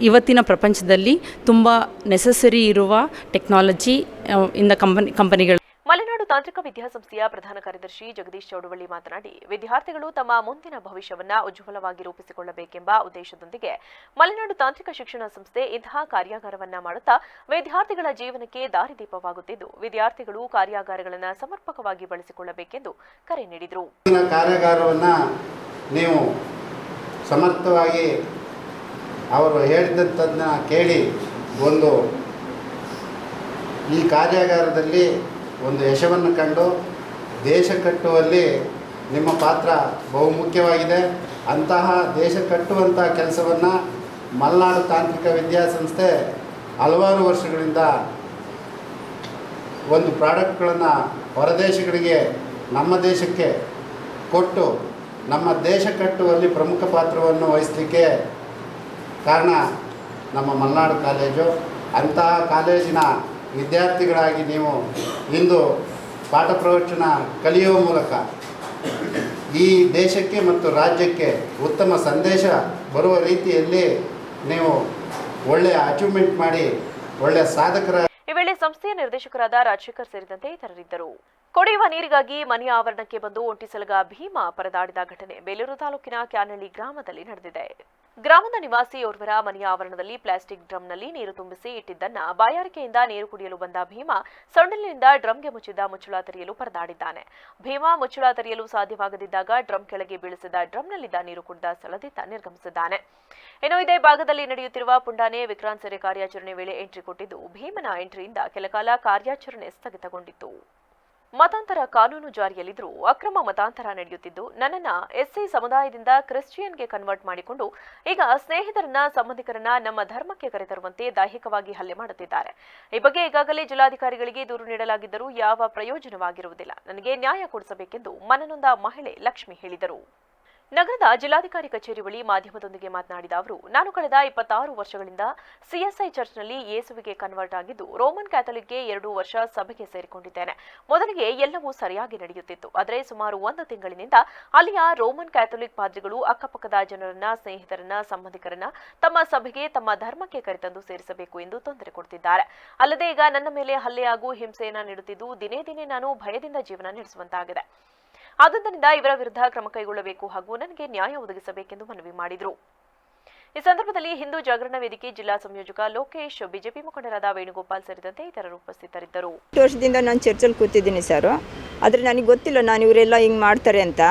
ಇವತ್ತಿನ ಪ್ರಪಂಚದಲ್ಲಿ ತುಂಬ ನೆಸಸರಿ ಇರುವ ಟೆಕ್ನಾಲಜಿ ಇಂದ ಕಂಪನಿಗಳು. ಮಲೆನಾಡು ತಾಂತ್ರಿಕ ವಿದ್ಯಾಸಂಸ್ಥೆಯ ಪ್ರಧಾನ ಕಾರ್ಯದರ್ಶಿ ಜಗದೀಶ್ ಚೌಡವಳ್ಳಿ ಮಾತನಾಡಿ, ವಿದ್ಯಾರ್ಥಿಗಳು ತಮ್ಮ ಮುಂದಿನ ಭವಿಷ್ಯವನ್ನ ಉಜ್ವಲವಾಗಿ ರೂಪಿಸಿಕೊಳ್ಳಬೇಕೆಂಬ ಉದ್ದೇಶದೊಂದಿಗೆ ಮಲೆನಾಡು ತಾಂತ್ರಿಕ ಶಿಕ್ಷಣ ಸಂಸ್ಥೆ ಇಂತಹ ಕಾರ್ಯಾಗಾರವನ್ನ ಮಾಡುತ್ತಾ ವಿದ್ಯಾರ್ಥಿಗಳ ಜೀವನಕ್ಕೆ ದಾರಿದೀಪವಾಗುತ್ತಿದ್ದು, ವಿದ್ಯಾರ್ಥಿಗಳು ಕಾರ್ಯಾಗಾರಗಳನ್ನು ಸಮರ್ಪಕವಾಗಿ ಬಳಸಿಕೊಳ್ಳಬೇಕೆಂದು ಕರೆ ನೀಡಿದರು. ಕಾರ್ಯಾಗಾರವನ್ನು ನೀವು ಸಮರ್ಥವಾಗಿ ಅವರು ಹೇಳಿದಂಥದ್ದನ್ನ ಕೇಳಿ ಈ ಕಾರ್ಯಾಗಾರದಲ್ಲಿ ಒಂದು ಯಶವನ್ನು ಕಂಡು ದೇಶ ಕಟ್ಟುವಲ್ಲಿ ನಿಮ್ಮ ಪಾತ್ರ ಬಹುಮುಖ್ಯವಾಗಿದೆ. ಅಂತಹ ದೇಶ ಕಟ್ಟುವಂಥ ಕೆಲಸವನ್ನು ಮಲೆನಾಡು ತಾಂತ್ರಿಕ ವಿದ್ಯಾಸಂಸ್ಥೆ ಹಲವಾರು ವರ್ಷಗಳಿಂದ ಒಂದು ಪ್ರಾಡಕ್ಟ್ಗಳನ್ನು ಹೊರದೇಶಗಳಿಗೆ ನಮ್ಮ ದೇಶಕ್ಕೆ ಕೊಟ್ಟು ನಮ್ಮ ದೇಶ ಕಟ್ಟುವಲ್ಲಿ ಪ್ರಮುಖ ಪಾತ್ರವನ್ನು ವಹಿಸಲಿಕ್ಕೆ ಕಾರಣ ನಮ್ಮ ಮಲೆನಾಡು ಕಾಲೇಜು. ಅಂತಹ ಕಾಲೇಜಿನ ವಿದ್ಯಾರ್ಥಿಗಳಾಗಿ ನೀವು ಇಂದು ಪಾಠ ಪ್ರವಚನ ಕಲಿಯುವ ಮೂಲಕ ಈ ದೇಶಕ್ಕೆ ಮತ್ತು ರಾಜ್ಯಕ್ಕೆ ಉತ್ತಮ ಸಂದೇಶ ಬರುವ ರೀತಿಯಲ್ಲಿ ನೀವು ಒಳ್ಳೆಯ ಅಚೀವ್ಮೆಂಟ್ ಮಾಡಿ ಒಳ್ಳೆಯ ಸಾಧಕರ. ಈ ವೇಳೆ ಸಂಸ್ಥೆಯ ನಿರ್ದೇಶಕರಾದ ರಾಜಶೇಖರ್ ಸೇರಿದಂತೆ ಇತರರಿದ್ದರು. ಕುಡಿಯುವ ನೀರಿಗಾಗಿ ಮನೆಯ ಆವರಣಕ್ಕೆ ಬಂದು ಒಂಟಿಸಲಗ ಭೀಮಾ ಪರದಾಡಿದ ಘಟನೆ ಬೇಲೂರು ತಾಲೂಕಿನ ಕ್ಯಾನಳ್ಳಿ ಗ್ರಾಮದಲ್ಲಿ ನಡೆದಿದೆ. ಗ್ರಾಮದ ನಿವಾಸಿಯೋರ್ವರ ಮನೆಯ ಆವರಣದಲ್ಲಿ ಪ್ಲಾಸ್ಟಿಕ್ ಡ್ರಮ್ನಲ್ಲಿ ನೀರು ತುಂಬಿಸಿ ಇಟ್ಟಿದ್ದನ್ನ ಬಾಯಾರಿಕೆಯಿಂದ ನೀರು ಕುಡಿಯಲು ಬಂದ ಭೀಮಾ ಸೊಂಡಿಲಿನಿಂದ ಡ್ರಮ್ಗೆ ಮುಚ್ಚಿದ ಮುಚ್ಚಳ ತೆರೆಯಲು ಪರದಾಡಿದ್ದಾನೆ. ಭೀಮಾ ಮುಚ್ಚಳ ತೆರೆಯಲು ಸಾಧ್ಯವಾಗದಿದ್ದಾಗ ಡ್ರಮ್ ಕೆಳಗೆ ಬೀಳಿಸಿದ ಡ್ರಮ್ನಲ್ಲಿದ್ದ ನೀರು ಕುಡಿದ ಸ್ಥಳದಿಂದ ನಿರ್ಗಮಿಸಿದ್ದಾನೆ. ಇನ್ನು ಇದೇ ಭಾಗದಲ್ಲಿ ನಡೆಯುತ್ತಿರುವ ಪುಂಡಾನೆ ವಿಕ್ರಾಂತ್ ಸೆರೆ ಕಾರ್ಯಾಚರಣೆ ವೇಳೆ ಎಂಟ್ರಿ ಕೊಟ್ಟಿದ್ದು, ಭೀಮನ ಎಂಟ್ರಿಯಿಂದ ಕೆಲಕಾಲ ಕಾರ್ಯಾಚರಣೆ ಸ್ಥಗಿತಗೊಂಡಿತ್ತು. ಮತಾಂತರ ಕಾನೂನು ಜಾರಿಯಲ್ಲಿದ್ದರೂ ಅಕ್ರಮ ಮತಾಂತರ ನಡೆಯುತ್ತಿದ್ದು, ನನ್ನನ್ನ ಎಸ್ಸಿ ಸಮುದಾಯದಿಂದ ಕ್ರಿಶ್ಚಿಯನ್ಗೆ ಕನ್ವರ್ಟ್ ಮಾಡಿಕೊಂಡು ಈಗ ಸ್ನೇಹಿತರನ್ನ ಸಂಬಂಧಿಕರನ್ನ ನಮ್ಮ ಧರ್ಮಕ್ಕೆ ಕರೆತರುವಂತೆ ದೈಹಿಕವಾಗಿ ಹಲ್ಲೆ ಮಾಡುತ್ತಿದ್ದಾರೆ. ಈ ಬಗ್ಗೆ ಈಗಾಗಲೇ ಜಿಲ್ಲಾಧಿಕಾರಿಗಳಿಗೆ ದೂರು ನೀಡಲಾಗಿದ್ದರೂ ಯಾವ ಪ್ರಯೋಜನವಾಗಿರುವುದಿಲ್ಲ. ನನಗೆ ನ್ಯಾಯ ಕೊಡಿಸಬೇಕೆಂದು ಮನನೊಂದ ಮಹಿಳೆ ಲಕ್ಷ್ಮಿ ಹೇಳಿದರು. ನಗರದ ಜಿಲ್ಲಾಧಿಕಾರಿ ಕಚೇರಿ ಬಳಿ ಮಾಧ್ಯಮದೊಂದಿಗೆ ಮಾತನಾಡಿದ ಅವರು, ನಾನು ಕಳೆದ 26 ವರ್ಷಗಳಿಂದ ಸಿಎಸ್ಐ ಚರ್ಚ್ನಲ್ಲಿ ಯೇಸುವಿಗೆ ಕನ್ವರ್ಟ್ ಆಗಿದ್ದು, ರೋಮನ್ ಕ್ಯಾಥಲಿಕ್ಗೆ 2 ವರ್ಷ ಸಭೆಗೆ ಸೇರಿಕೊಂಡಿದ್ದೇನೆ. ಮೊದಲಿಗೆ ಎಲ್ಲವೂ ಸರಿಯಾಗಿ ನಡೆಯುತ್ತಿತ್ತು. ಆದರೆ ಸುಮಾರು 1 ತಿಂಗಳಿನಿಂದ ಅಲ್ಲಿಯ ರೋಮನ್ ಕ್ಯಾಥಲಿಕ್ ಪಾದ್ರಿಗಳು ಅಕ್ಕಪಕ್ಕದ ಜನರನ್ನ, ಸ್ನೇಹಿತರನ್ನ, ಸಂಬಂಧಿಕರನ್ನ ತಮ್ಮ ಸಭೆಗೆ, ತಮ್ಮ ಧರ್ಮಕ್ಕೆ ಕರೆತಂದು ಸೇರಿಸಬೇಕು ಎಂದು ತೊಂದರೆ ಕೊಡುತ್ತಿದ್ದಾರೆ. ಅಲ್ಲದೆ ಈಗ ನನ್ನ ಮೇಲೆ ಹಲ್ಲೆ ಹಾಗೂ ಹಿಂಸೆಯನ್ನ ನೀಡುತ್ತಿದ್ದು, ದಿನೇ ದಿನೇ ನಾನು ಭಯದಿಂದ ಜೀವನ ನಡೆಸುವಂತಾಗಿದೆ. ಆದ್ದರಿಂದ ಇವರ ವಿರುದ್ಧ ಕ್ರಮ ಕೈಗೊಳ್ಳಬೇಕು ಹಾಗೂ ನನಗೆ ನ್ಯಾಯ ಒದಗಿಸಬೇಕೆಂದು ಮನವಿ ಮಾಡಿದರು. ಈ ಸಂದರ್ಭದಲ್ಲಿ ಹಿಂದೂ ಜಾಗರಣ ವೇದಿಕೆ ಜಿಲ್ಲಾ ಸಂಯೋಜಕ ಲೋಕೇಶ್, ಬಿಜೆಪಿ ಮುಖಂಡರಾದ ವೇಣುಗೋಪಾಲ್ ಸೇರಿದಂತೆ ಇತರರು ಉಪಸ್ಥಿತರಿದ್ದರು. 8 ವರ್ಷದಿಂದ ನಾನು ಚರ್ಚಲ್ಲಿ ಕೂತಿದ್ದೀನಿ ಸರ್. ಆದರೆ ನನಗೆ ಗೊತ್ತಿಲ್ಲ ನಾನು ಇವರೆಲ್ಲ ಹಿಂಗೆ ಮಾಡ್ತಾರೆ ಅಂತ.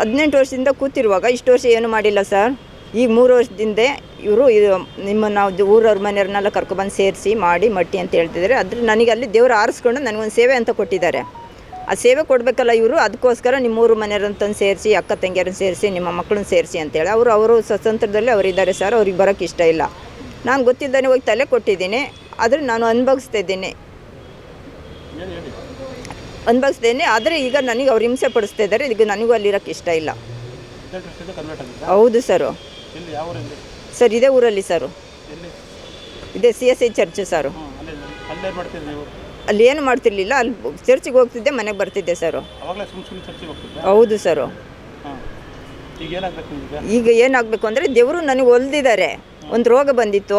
18 ವರ್ಷದಿಂದ ಕೂತಿರುವಾಗ ಇಷ್ಟು ವರ್ಷ ಏನು ಮಾಡಿಲ್ಲ ಸರ್. ಈಗ 3 ವರ್ಷದಿಂದ ಇವರು ನಿಮ್ಮನ್ನು ಊರವ್ರ ಮನೆಯವ್ರನ್ನೆಲ್ಲ ಕರ್ಕೊಬಂದು ಸೇರಿಸಿ ಮಾಡಿ ಮಟ್ಟಿ ಅಂತ ಹೇಳ್ತಿದ್ದಾರೆ. ಆದರೆ ನನಗೆ ಅಲ್ಲಿ ದೇವರು ಆರಿಸ್ಕೊಂಡು ನನಗೊಂದು ಸೇವೆ ಅಂತ ಕೊಟ್ಟಿದ್ದಾರೆ. ಆ ಸೇವೆ ಕೊಡಬೇಕಲ್ಲ ಇವರು, ಅದಕ್ಕೋಸ್ಕರ ನಿಮ್ಮೂರು ಮನೆಯವ್ರಂತಂದು ಸೇರಿಸಿ, ಅಕ್ಕ ತಂಗಿಯರನ್ನು ಸೇರಿಸಿ, ನಿಮ್ಮ ಮಕ್ಕಳನ್ನ ಸೇರಿಸಿ ಅಂತೇಳಿ ಅವರು ಸ್ವತಂತ್ರದಲ್ಲಿ ಅವರಿದ್ದಾರೆ ಸರ್. ಅವ್ರಿಗೆ ಬರೋಕ್ಕೆ ಇಷ್ಟ ಇಲ್ಲ. ನಾನು ಗೊತ್ತಿಲ್ಲದೇ ಹೋಗಿ ತಲೆ ಕೊಟ್ಟಿದ್ದೀನಿ. ಆದರೆ ನಾನು ಅನುಭವಿಸ್ತಿದ್ದೀನಿ. ಆದರೆ ಈಗ ನನಗೆ ಅವ್ರು ಹಿಂಸೆ ಪಡಿಸ್ತಾ ಇದ್ದಾರೆ. ಈಗ ನನಗೂ ಅಲ್ಲಿರೋಕ್ಕೆ ಇಷ್ಟ ಇಲ್ಲ. ಹೌದು ಸರ್. ಸರ್ ಇದೇ ಊರಲ್ಲಿ ಸರ್. ಇದೇ CSI ಚರ್ಚ್ ಸರ್. ಅಲ್ಲಿ ಏನು ಮಾಡ್ತಿರ್ಲಿಲ್ಲ. ಅಲ್ಲಿ ಚರ್ಚಿಗೆ ಹೋಗ್ತಿದ್ದೆ, ಮನೆಗೆ ಬರ್ತಿದ್ದೆ ಸರ್. ಹೌದು ಸರ್. ಈಗ ಏನಾಗಬೇಕು ಅಂದರೆ ದೇವರು ನನಗೆ ಒಲ್ದಿದ್ದಾರೆ. ಒಂದು ರೋಗ ಬಂದಿತ್ತು,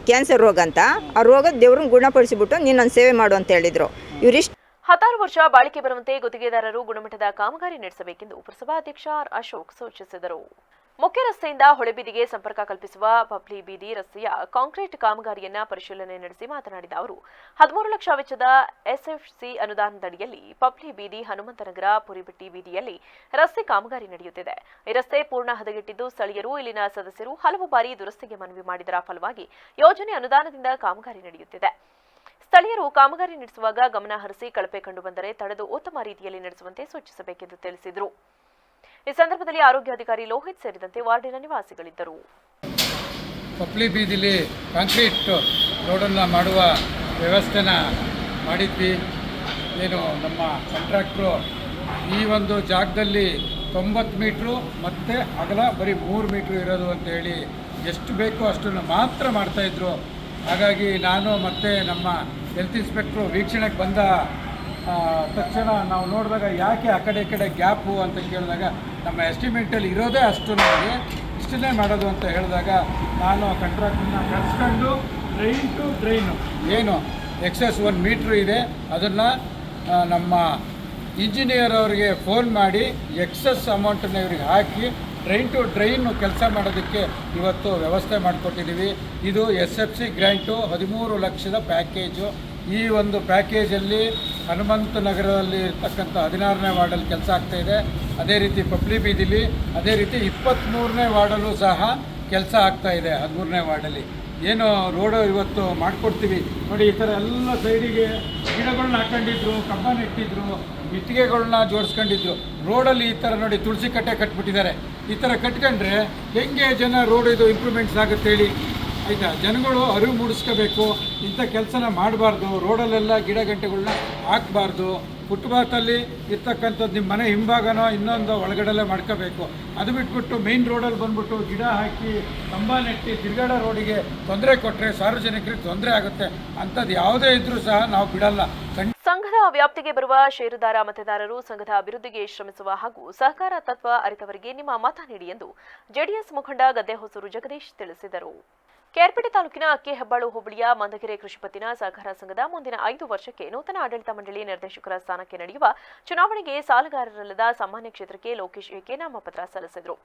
ಕ್ಯಾನ್ಸರ್ ರೋಗ ಅಂತ. ಆ ರೋಗ ದೇವ್ರನ್ನ ಗುಣಪಡಿಸಿಬಿಟ್ಟು ನೀನು ನನ್ನ ಸೇವೆ ಮಾಡು ಅಂತ ಹೇಳಿದರು. ಇವರಿಷ್ಟು 16 ವರ್ಷ ಬಾಳಿಕೆ ಬರುವಂತೆ ಗುತ್ತಿಗೆದಾರರು ಗುಣಮಟ್ಟದ ಕಾಮಗಾರಿ ನಡೆಸಬೇಕೆಂದು ಪುರಸಭಾಧ್ಯಕ್ಷ ಅಶೋಕ್ ಸೂಚಿಸಿದರು. ಮುಖ್ಯ ರಸ್ತೆಯಿಂದ ಹೊಳೆಬೀದಿಗೆ ಸಂಪರ್ಕ ಕಲ್ಪಿಸುವ ಪಪ್ಲಿ ಬೀದಿ ರಸ್ತೆಯ ಕಾಂಕ್ರೀಟ್ ಕಾಮಗಾರಿಯನ್ನ ಪರಿಶೀಲನೆ ನಡೆಸಿ ಮಾತನಾಡಿದ ಅವರು, 13 ಲಕ್ಷ ವೆಚ್ಚದ SFC ಅನುದಾನದಡಿಯಲ್ಲಿ ಪಪ್ಲಿ ಬೀದಿ, ಹನುಮಂತನಗರ, ಪುರಿಬೆಟ್ಟಿ ಬೀದಿಯಲ್ಲಿ ರಸ್ತೆ ಕಾಮಗಾರಿ ನಡೆಯುತ್ತಿದೆ. ಈ ರಸ್ತೆ ಪೂರ್ಣ ಹದಗೆಟ್ಟಿದ್ದು, ಸ್ಥಳೀಯರು, ಇಲ್ಲಿನ ಸದಸ್ಯರು ಹಲವು ಬಾರಿ ದುರಸ್ತಿಗೆ ಮನವಿ ಮಾಡಿದರ ಫಲವಾಗಿ ಯೋಜನೆ ಅನುದಾನದಿಂದ ಕಾಮಗಾರಿ ನಡೆಯುತ್ತಿದೆ. ಸ್ಥಳೀಯರು ಕಾಮಗಾರಿ ನಡೆಸುವಾಗ ಗಮನ ಹರಿಸಿ ಕಳಪೆ ಕಂಡುಬಂದರೆ ತಡೆದು ಉತ್ತಮ ರೀತಿಯಲ್ಲಿ ನಡೆಸುವಂತೆ ಸೂಚಿಸಬೇಕೆಂದು ತಿಳಿಸಿದರು. ಈ ಸಂದರ್ಭದಲ್ಲಿ ಆರೋಗ್ಯಾಧಿಕಾರಿ ಲೋಹಿತ್ ಸೇರಿದಂತೆ ವಾರ್ಡಿನ ನಿವಾಸಿಗಳಿದ್ದರು. ಪಪ್ಲಿ ಬೀದಿಲಿ ಕಾಂಕ್ರೀಟ್ ರೋಡನ್ನು ಮಾಡುವ ವ್ಯವಸ್ಥೆನ ಮಾಡಿದ್ವಿ. ಏನು ನಮ್ಮ ಕಾಂಟ್ರಾಕ್ಟ್ರು ಈ ಒಂದು ಜಾಗದಲ್ಲಿ 90 ಮೀಟ್ರು ಮತ್ತು ಅಗಲ ಬರೀ 3 ಮೀಟ್ರು ಇರೋದು ಅಂತೇಳಿ ಎಷ್ಟು ಬೇಕೋ ಅಷ್ಟನ್ನು ಮಾತ್ರ ಮಾಡ್ತಾಯಿದ್ರು. ಹಾಗಾಗಿ ನಾನು ಮತ್ತು ನಮ್ಮ ಹೆಲ್ತ್ ಇನ್ಸ್ಪೆಕ್ಟ್ರು ವೀಕ್ಷಣೆಗೆ ಬಂದ ತಕ್ಷಣ ನಾವು ನೋಡಿದಾಗ ಯಾಕೆ ಆ ಕಡೆ ಈ ಕಡೆ ಗ್ಯಾಪು ಅಂತ ಕೇಳಿದಾಗ ನಮ್ಮ ಎಸ್ಟಿಮೇಟಲ್ಲಿ ಇರೋದೇ ಅಷ್ಟು, ನಮಗೆ ಇಷ್ಟನ್ನೇ ಮಾಡೋದು ಅಂತ ಹೇಳಿದಾಗ ನಾನು ಕಾಂಟ್ರಾಕ್ಟನ್ನ ಕರೆಸ್ಕೊಂಡು ಡ್ರೈನ್ ಟು ಡ್ರೈನು ಏನು ಎಕ್ಸಸ್ 1 ಮೀಟ್ರ್ ಇದೆ ಅದನ್ನು ನಮ್ಮ ಇಂಜಿನಿಯರ್ ಅವರಿಗೆ ಫೋನ್ ಮಾಡಿ ಎಕ್ಸಸ್ ಅಮೌಂಟನ್ನು ಇವ್ರಿಗೆ ಹಾಕಿ ಡ್ರೈನ್ ಟು ಡ್ರೈನು ಕೆಲಸ ಮಾಡೋದಕ್ಕೆ ಇವತ್ತು ವ್ಯವಸ್ಥೆ ಮಾಡಿಕೊಟ್ಟಿದ್ದೀವಿ. ಇದು SFC ಗ್ರ್ಯಾಂಟು 13 ಲಕ್ಷದ ಪ್ಯಾಕೇಜು. ಈ ಒಂದು ಪ್ಯಾಕೇಜಲ್ಲಿ ಹನುಮಂತ ನಗರದಲ್ಲಿ ಇರ್ತಕ್ಕಂಥ 16ನೇ ವಾರ್ಡಲ್ಲಿ ಕೆಲಸ ಆಗ್ತಾಯಿದೆ. ಅದೇ ರೀತಿ ಪಪ್ಲಿ ಬೀದಿಲಿ, ಅದೇ ರೀತಿ 23ನೇ ವಾರ್ಡಲ್ಲೂ ಸಹ ಕೆಲಸ ಆಗ್ತಾಯಿದೆ. 13ನೇ ವಾರ್ಡಲ್ಲಿ ಏನು ರೋಡು ಇವತ್ತು ಮಾಡಿಕೊಡ್ತೀವಿ ನೋಡಿ. ಈ ಥರ ಎಲ್ಲ ಸೈಡಿಗೆ ಗಿಡಗಳನ್ನ ಹಾಕೊಂಡಿದ್ರು, ಕಂಬ ನೆಟ್ಟಿದ್ರು, ಇಟ್ಟಿಗೆಗಳನ್ನ ಜೋಡಿಸ್ಕೊಂಡಿದ್ರು. ರೋಡಲ್ಲಿ ಈ ಥರ ನೋಡಿ ತುಳಸಿ ಕಟ್ಟೆ ಕಟ್ಬಿಟ್ಟಿದ್ದಾರೆ. ಈ ಥರ ಕಟ್ಕೊಂಡ್ರೆ ಹೆಂಗೆ ಜನ ರೋಡ್ ಇದು ಇಂಪ್ರೂವ್ಮೆಂಟ್ಸ್ ಆಗುತ್ತೆ ಹೇಳಿ? ಆಯಿತಾ, ಜನಗಳು ಅರಿವು ಮೂಡಿಸ್ಕೋಬೇಕು. ಇಂಥ ಕೆಲಸನ ಮಾಡಬಾರ್ದು. ರೋಡಲ್ಲೆಲ್ಲ ಗಿಡ ಗಂಟೆಗಳನ್ನ ಹಾಕಬಾರ್ದು. ಫುಟ್ಪಾತಲ್ಲಿ ಇರ್ತಕ್ಕಂಥದ್ದು ನಿಮ್ಮ ಮನೆ ಹಿಂಭಾಗನೋ ಇನ್ನೊಂದು ಒಳಗಡೆಲ್ಲೇ ಮಾಡ್ಕೋಬೇಕು. ಅದು ಬಿಟ್ಬಿಟ್ಟು ಮೇನ್ ರೋಡಲ್ಲಿ ಬಂದ್ಬಿಟ್ಟು ಗಿಡ ಹಾಕಿ ಕಂಬ ನೆಟ್ಟಿ ತಿರುಗಾಡೋ ರೋಡಿಗೆ ತೊಂದರೆ ಕೊಟ್ಟರೆ ಸಾರ್ವಜನಿಕರಿಗೆ ತೊಂದರೆ ಆಗುತ್ತೆ. ಅಂಥದ್ದು ಯಾವುದೇ ಇದ್ರೂ ಸಹ ನಾವು ಬಿಡಲ್ಲ. ಸಂಘದ ವ್ಯಾಪ್ತಿಗೆ ಬರುವ ಷೇರುದಾರ ಮತದಾರರು ಸಂಘದ ಅಭಿವೃದ್ಧಿಗೆ ಶ್ರಮಿಸುವ ಹಾಗೂ ಸಹಕಾರ ತತ್ವ ಅರಿತವರಿಗೆ ನಿಮ್ಮ ಮತ ನೀಡಿ ಎಂದು ಜೆಡಿಎಸ್ ಮುಖಂಡ ಗದ್ದೆಹೊಸೂರು ಜಗದೀಶ್ ತಿಳಿಸಿದರು. ಕೇರ್ಪೇಟೆ ತಾಲೂಕಿನ ಅಕ್ಕಿಹೆಬ್ಬಾಳು ಹೋಬಳಿಯ ಮಂದಗೆರೆ ಕೃಷಿ ಪತ್ತಿನ ಸಹಕಾರ ಸಂಘದ ಮುಂದಿನ 5 ವರ್ಷಕ್ಕೆ ನೂತನ ಆಡಳಿತ ಮಂಡಳಿ ನಿರ್ದೇಶಕರ ಸ್ಥಾನಕ್ಕೆ ನಡೆಯುವ ಚುನಾವಣೆಗೆ ಸಾಲಗಾರರಲ್ಲದ ಸಾಮಾನ್ಯ ಕ್ಷೇತ್ರಕ್ಕೆ ಲೋಕೇಶ್ ಏಕೆ ನಾಮಪತ್ರ ಸಲ್ಲಿಸಿದರು.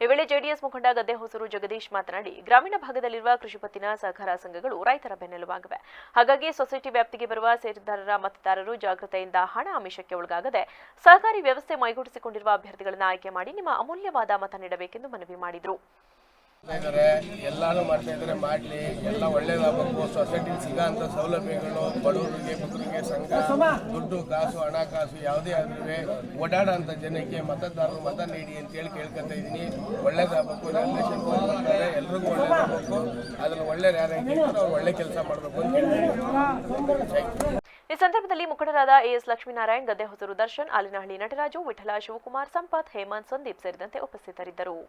ಈ ವೇಳೆ ಜೆಡಿಎಸ್ ಮುಖಂಡ ಗದ್ದೆಹೊಸೂರು ಜಗದೀಶ್ ಮಾತನಾಡಿ, ಗ್ರಾಮೀಣ ಭಾಗದಲ್ಲಿರುವ ಕೃಷಿ ಪತ್ತಿನ ಸಹಕಾರ ಸಂಘಗಳು ರೈತರ ಬೆನ್ನೆಲುಬಾಗಿವೆ. ಹಾಗಾಗಿ ಸೊಸೈಟಿ ವ್ಯಾಪ್ತಿಗೆ ಬರುವ ಷೇರುದಾರರ ಮತದಾರರು ಜಾಗೃತೆಯಿಂದ ಹಣ ಆಮಿಷಕ್ಕೆ ಒಳಗಾಗದೆ ಸಹಕಾರಿ ವ್ಯವಸ್ಥೆ ಮೈಗೂಡಿಸಿಕೊಂಡಿರುವ ಅಭ್ಯರ್ಥಿಗಳನ್ನು ಆಯ್ಕೆ ಮಾಡಿ ನಿಮ್ಮ ಅಮೂಲ್ಯವಾದ ಮತ ನೀಡಬೇಕೆಂದು ಮನವಿ ಮಾಡಿದರು. ಎಲ್ಲಾನು ಮಾಡ್ತಾ ಇದ್ದಾರೆ, ಮಾಡಲಿ, ಎಲ್ಲ ಒಳ್ಳೇದಾಗಬೇಕು. ಸೊಸೈಟಿಲಿ ಸಿಗೋಂಥ ಸೌಲಭ್ಯಗಳು ಬಡವರಿಗೆ ಬುಡರಿಗೆ ಸಂಘ ದುಡ್ಡು ಕಾಸು ಹಣಕಾಸು ಯಾವುದೇ ಆದ್ರೂ ಓಡಾಡೋಂಥ ಜನಕ್ಕೆ ಮತದಾರರು ಮತ ನೀಡಿ ಅಂತೇಳಿ ಕೇಳ್ಕೊತಾ ಇದ್ದೀನಿ. ಒಳ್ಳೇದಾಗಬೇಕು. ಎಲೆಕ್ಷನ್ ಬರ್ತಾರೆ, ಎಲ್ರಿಗೂ ಒಳ್ಳೇದಾಗಬೇಕು. ಅದ್ರಲ್ಲಿ ಒಳ್ಳೆ ಯಾರಾಗಿ ಅವ್ರು ಒಳ್ಳೆ ಕೆಲಸ ಮಾಡಬೇಕು ಅಂತ ಹೇಳ್ತೀನಿ. ಈ ಸಂದರ್ಭದಲ್ಲಿ ಮುಖಂಡರಾದ ಎಎಸ್ ಲಕ್ಷ್ಮೀನಾರಾಯಣ್, ಗದ್ದೆಹೊಸೂರು ದರ್ಶನ್, ಆಲಿನಹಳ್ಳಿ ನಟರಾಜು, ವಿಠಲ, ಶಿವಕುಮಾರ್, ಸಂಪತ್, ಹೇಮಂತ್, ಸಂದೀಪ್ ಸೇರಿದಂತೆ ಉಪಸ್ಥಿತರಿದ್ದರು.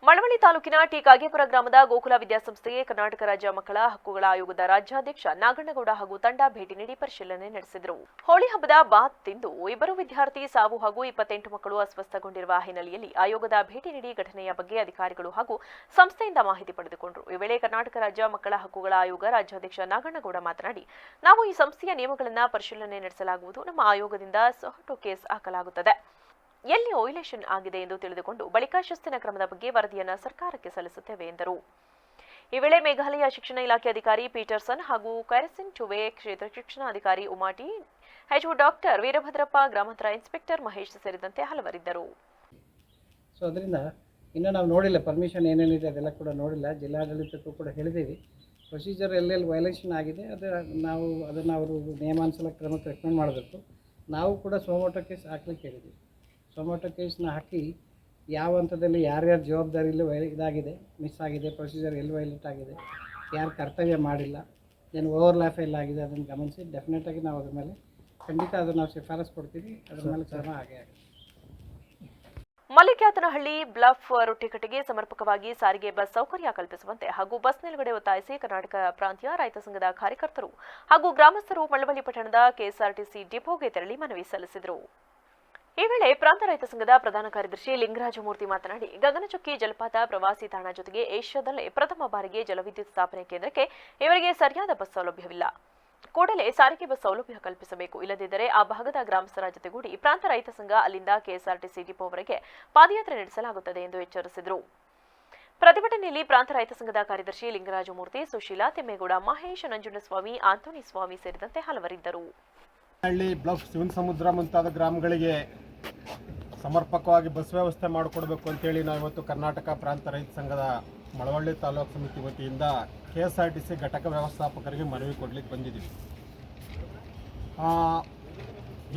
ಮಳವಳ್ಳಿ ತಾಲೂಕಿನ ಟಿ ಕಾಗೇಪುರ ಗ್ರಾಮದ ಗೋಕುಲ ವಿದ್ಯಾಸಂಸ್ಥೆಗೆ ಕರ್ನಾಟಕ ರಾಜ್ಯ ಮಕ್ಕಳ ಹಕ್ಕುಗಳ ಆಯೋಗದ ರಾಜ್ಯಾಧ್ಯಕ್ಷ ನಾಗಣ್ಣಗೌಡ ಹಾಗೂ ತಂಡ ಭೇಟಿ ನೀಡಿ ಪರಿಶೀಲನೆ ನಡೆಸಿದರು. ಹೋಳಿ ಹಬ್ಬದ ಬಾತ್ ತಿಂದು 2 ವಿದ್ಯಾರ್ಥಿ ಸಾವು ಹಾಗೂ 28 ಮಕ್ಕಳು ಅಸ್ವಸ್ಥಗೊಂಡಿರುವ ಹಿನ್ನೆಲೆಯಲ್ಲಿ ಆಯೋಗದ ಭೇಟಿ ನೀಡಿ ಘಟನೆಯ ಬಗ್ಗೆ ಅಧಿಕಾರಿಗಳು ಹಾಗೂ ಸಂಸ್ಥೆಯಿಂದ ಮಾಹಿತಿ ಪಡೆದುಕೊಂಡರು. ಈ ವೇಳೆ ಕರ್ನಾಟಕ ರಾಜ್ಯ ಮಕ್ಕಳ ಹಕ್ಕುಗಳ ಆಯೋಗ ರಾಜ್ಯಾಧ್ಯಕ್ಷ ನಾಗಣ್ಣಗೌಡ ಮಾತನಾಡಿ, ನಾವು ಈ ಸಂಸ್ಥೆಯ ನಿಯಮಗಳನ್ನು ಪರಿಶೀಲನೆ ನಡೆಸಲಾಗುವುದು. ನಮ್ಮ ಆಯೋಗದಿಂದ ಸೊಹಟು ಕೇಸ್ ಹಾಕಲಾಗುತ್ತದೆ. ಎಲ್ಲಿ ವೈಲೇಷನ್ ಆಗಿದೆ ಎಂದು ತಿಳಿದುಕೊಂಡು ಬಳಿಕ ಶಿಸ್ತಿನ ಕ್ರಮದ ಬಗ್ಗೆ ವರದಿಯನ್ನು ಸರ್ಕಾರಕ್ಕೆ ಸಲ್ಲಿಸುತ್ತೇವೆ ಎಂದರು. ಈ ವೇಳೆ ಮೇಘಾಲಯ ಶಿಕ್ಷಣ ಇಲಾಖೆ ಅಧಿಕಾರಿ ಪೀಟರ್ಸನ್ ಹಾಗೂ ಕೈರಸಿನ್ ಟುವೆ ಕ್ಷೇತ್ರ ಶಿಕ್ಷಣಾಧಿಕಾರಿ ಉಮಾಟಿ, ಹೆಚ್ಒ ಡಾಕ್ಟರ್ ವೀರಭದ್ರಪ್ಪ, ಗ್ರಾಮಾಂತರ ಇನ್ಸ್ಪೆಕ್ಟರ್ ಮಹೇಶ್ ಸೇರಿದಂತೆ ಹಲವರಿದ್ದರು. ಸೊ ಅದರಿಂದ ಇನ್ನೂ ನಾವು ನೋಡಿಲ್ಲ, ಪರ್ಮಿಷನ್ ಏನೇನಿದೆ ಅದೆಲ್ಲ ಕೂಡ ನೋಡಿಲ್ಲ. ಜಿಲ್ಲಾಡಳಿತಕ್ಕೂ ಕೂಡ ಹೇಳಿದ್ದೀವಿ. ಪ್ರೊಸೀಜರ್ ಎಲ್ಲೆಲ್ಲಿ ವೈಲೇಷನ್ ಆಗಿದೆ ಅದನ್ನು ಅವರು ನಿಯಮಾನುಸಾರ ಕ್ರಮಕ್ಕೆ ರೆಕಮೆಂಡ್ ಮಾಡಬೇಕು. ನಾವು ಕೂಡ ಸೋಮೋಟೋ ಕೇಸ್ ಹಾಕ್ಲಿಕ್ಕೆ ಹೇಳಿದ್ದೀವಿ. ಸೋಮೋಟೋ ಕೇಸ್ನ ಹಾಕಿ ಯಾವ ಹಂತದಲ್ಲಿ ಯಾರ್ಯಾರ ಜವಾಬ್ದಾರಿಯಲ್ಲಿ ಇದಾಗಿದೆ, ಮಿಸ್ ಆಗಿದೆ, ಪ್ರೊಸೀಜರ್ ಎಲ್ಲಿ ವೈಲೇಟ್ ಆಗಿದೆ, ಯಾರು ಕರ್ತವ್ಯ ಮಾಡಿಲ್ಲ, ಏನು ಓವರ್ಲ್ಯಾಪ್ ಎಲ್ಲ ಆಗಿದೆ ಅದನ್ನು ಗಮನಿಸಿ ಡೆಫಿನೆಟಾಗಿ ನಾವು ಅದ್ರ ಮೇಲೆ ಖಂಡಿತ ಅದನ್ನು ನಾವು ಶಿಫಾರಸು ಕೊಡ್ತೀವಿ. ಅದ್ರ ಮೇಲೆ ಕ್ರಮ ಆಗೇ ಆಗುತ್ತೆ. ಮಲ್ಲಿಕ್ಯಾತನಹಳ್ಳಿ ಬ್ಲಫ್ ರೊಟ್ಟಿಕಟ್ಟೆಗೆ ಸಮರ್ಪಕವಾಗಿ ಸಾರಿಗೆ ಬಸ್ ಸೌಕರ್ಯ ಕಲ್ಪಿಸುವಂತೆ ಹಾಗೂ ಬಸ್ ನಿಲುಗಡೆ ಒತ್ತಾಯಿಸಿ ಕರ್ನಾಟಕ ಪ್ರಾಂತೀಯ ರೈತ ಸಂಘದ ಕಾರ್ಯಕರ್ತರು ಹಾಗೂ ಗ್ರಾಮಸ್ಥರು ಮಳವಳ್ಳಿ ಪಟ್ಟಣದ ಕೆಎಸ್ಆರ್ಟಿಸಿ ಡಿಪೋಗೆ ತೆರಳಿ ಮನವಿ ಸಲ್ಲಿಸಿದರು. ಈ ವೇಳೆ ಪ್ರಾಂತ ರೈತ ಸಂಘದ ಪ್ರಧಾನ ಕಾರ್ಯದರ್ಶಿ ಲಿಂಗರಾಜಮೂರ್ತಿ ಮಾತನಾಡಿ, ಗಗನಚುಕ್ಕಿ ಜಲಪಾತ ಪ್ರವಾಸಿ ತಾಣ ಜೊತೆಗೆ ಏಷ್ಯಾದಲ್ಲೇ ಪ್ರಥಮ ಬಾರಿಗೆ ಜಲವಿದ್ಯುತ್ ಸ್ಥಾಪನೆ ಕೇಂದ್ರಕ್ಕೆ ಇವರಿಗೆ ಸರಿಯಾದ ಬಸ್ ಸೌಲಭ್ಯವಿಲ್ಲ. ಕೂಡಲೇ ಸಾರಿಗೆ ಬಸ್ ಸೌಲಭ್ಯ ಕಲ್ಪಿಸಬೇಕು. ಇಲ್ಲದಿದ್ದರೆ ಆ ಭಾಗದ ಗ್ರಾಮಸ್ಥರ ಜೊತೆಗೂಡಿ ಪ್ರಾಂತ ರೈತ ಸಂಘ ಅಲ್ಲಿಂದ ಕೆಎಸ್ಆರ್ಟಿಸಿ ಡಿಪೋವರೆಗೆ ಪಾದಯಾತ್ರೆ ನಡೆಸಲಾಗುತ್ತದೆ ಎಂದು ಎಚ್ಚರಿಸಿದರು. ಪ್ರತಿಭಟನೆಯಲ್ಲಿ ಪ್ರಾಂತ ರೈತ ಸಂಘದ ಕಾರ್ಯದರ್ಶಿ ಲಿಂಗರಾಜಮೂರ್ತಿ, ಸುಶೀಲಾ, ತಿಮ್ಮೇಗೌಡ, ಮಹೇಶ್, ನಂಜುಂಡಸ್ವಾಮಿ, ಆಂಟೋನಿ ಸ್ವಾಮಿ ಸೇರಿದಂತೆ ಹಲವರಿದ್ದರು. ಹಳ್ಳಿ, ಬ್ಲಫ್, ಶಿವನಸಮುದ್ರ ಮುಂತಾದ ಗ್ರಾಮಗಳಿಗೆ ಸಮರ್ಪಕವಾಗಿ ಬಸ್ ವ್ಯವಸ್ಥೆ ಮಾಡಿಕೊಡ್ಬೇಕು ಅಂತೇಳಿ ನಾವು ಇವತ್ತು ಕರ್ನಾಟಕ ಪ್ರಾಂತ ರೈತ ಸಂಘದ ಮಳವಳ್ಳಿ ತಾಲೂಕು ಸಮಿತಿ ವತಿಯಿಂದ ಕೆಎಸ್ಆರ್ಟಿಸಿ ಘಟಕ ವ್ಯವಸ್ಥಾಪಕರಿಗೆ ಮನವಿ ಕೊಡಲಿಕ್ಕೆ ಬಂದಿದ್ದೀವಿ.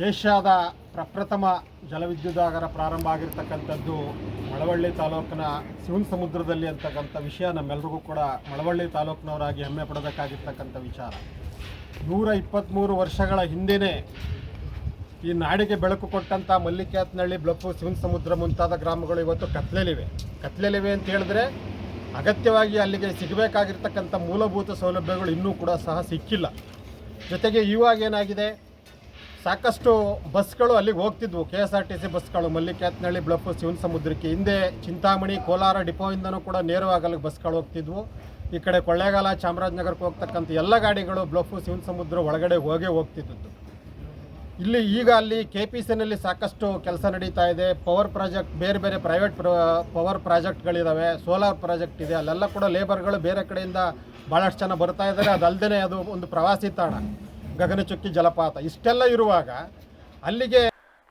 ಏಷ್ಯಾದ ಪ್ರಪ್ರಥಮ ಜಲವಿದ್ಯುದಾಗಾರ ಪ್ರಾರಂಭ ಆಗಿರ್ತಕ್ಕಂಥದ್ದು ಮಳವಳ್ಳಿ ತಾಲೂಕಿನ ಶಿವನಸಮುದ್ರದಲ್ಲಿ ಅಂತಕ್ಕಂಥ ವಿಷಯ ನಮ್ಮೆಲ್ಲರಿಗೂ ಕೂಡ ಮಳವಳ್ಳಿ ತಾಲೂಕಿನವರಾಗಿ ಹೆಮ್ಮೆ ಪಡೋದಕ್ಕಾಗಿರ್ತಕ್ಕಂಥ ವಿಚಾರ. 123 ವರ್ಷಗಳ ಹಿಂದೆಯೇ ಈ ನಾಡಿಗೆ ಬೆಳಕು ಕೊಟ್ಟಂಥ ಮಲ್ಲಿಕ್ಯಾತನಹಳ್ಳಿ, ಬ್ಲಫ್, ಶಿವನಸಮುದ್ರ ಮುಂತಾದ ಗ್ರಾಮಗಳು ಇವತ್ತು ಕತ್ಲೆಲಿವೆ ಅಂತ ಹೇಳಿದ್ರೆ ಅಗತ್ಯವಾಗಿ ಅಲ್ಲಿಗೆ ಸಿಗಬೇಕಾಗಿರ್ತಕ್ಕಂಥ ಮೂಲಭೂತ ಸೌಲಭ್ಯಗಳು ಇನ್ನೂ ಕೂಡ ಸಹ ಸಿಕ್ಕಿಲ್ಲ. ಜೊತೆಗೆ ಇವಾಗ ಏನಾಗಿದೆ, ಸಾಕಷ್ಟು ಬಸ್ಗಳು ಅಲ್ಲಿಗೆ ಹೋಗ್ತಿದ್ವು, ಕೆಎಸ್ಆರ್ಟಿಸಿ ಬಸ್ಗಳು ಮಲ್ಲಿಕ್ಯಾತನಹಳ್ಳಿ, ಬ್ಲಫ್, ಶಿವನಸಮುದ್ರಕ್ಕೆ. ಹಿಂದೆ ಚಿಂತಾಮಣಿ, ಕೋಲಾರ ಡಿಪೋಯಿಂದನೂ ಕೂಡ ನೇರವಾಗಿ ಅಲ್ಲಿಗೆ ಬಸ್ಗಳು ಹೋಗ್ತಿದ್ವು. ಈ ಕಡೆ ಕೊಳ್ಳೇಗಾಲ ಚಾಮರಾಜನಗರಕ್ಕೆ ಹೋಗ್ತಕ್ಕಂಥ ಎಲ್ಲ ಗಾಡಿಗಳು ಬ್ಲಫ್ ಶಿವನ ಸಮುದ್ರ ಒಳಗಡೆ ಹೋಗ್ತಿದ್ದದ್ದು. ಇಲ್ಲಿ ಈಗ ಅಲ್ಲಿ KPCನಲ್ಲಿ ಸಾಕಷ್ಟು ಕೆಲಸ ನಡೀತಾ ಇದೆ. ಪವರ್ ಪ್ರಾಜೆಕ್ಟ್, ಬೇರೆ ಬೇರೆ ಪ್ರೈವೇಟ್ ಪವರ್ ಪ್ರಾಜೆಕ್ಟ್ಗಳಿದ್ದಾವೆ, ಸೋಲಾರ್ ಪ್ರಾಜೆಕ್ಟ್ ಇದೆ. ಅಲ್ಲೆಲ್ಲ ಕೂಡ ಲೇಬರ್ಗಳು ಬೇರೆ ಕಡೆಯಿಂದ ಭಾಳಷ್ಟು ಜನ ಬರ್ತಾ ಇದ್ದಾರೆ. ಅದಲ್ಲದೆ ಅದು ಒಂದು ಪ್ರವಾಸಿ ತಾಣ, ಗಗನಚುಕ್ಕಿ ಜಲಪಾತ. ಇಷ್ಟೆಲ್ಲ ಇರುವಾಗ ಅಲ್ಲಿಗೆ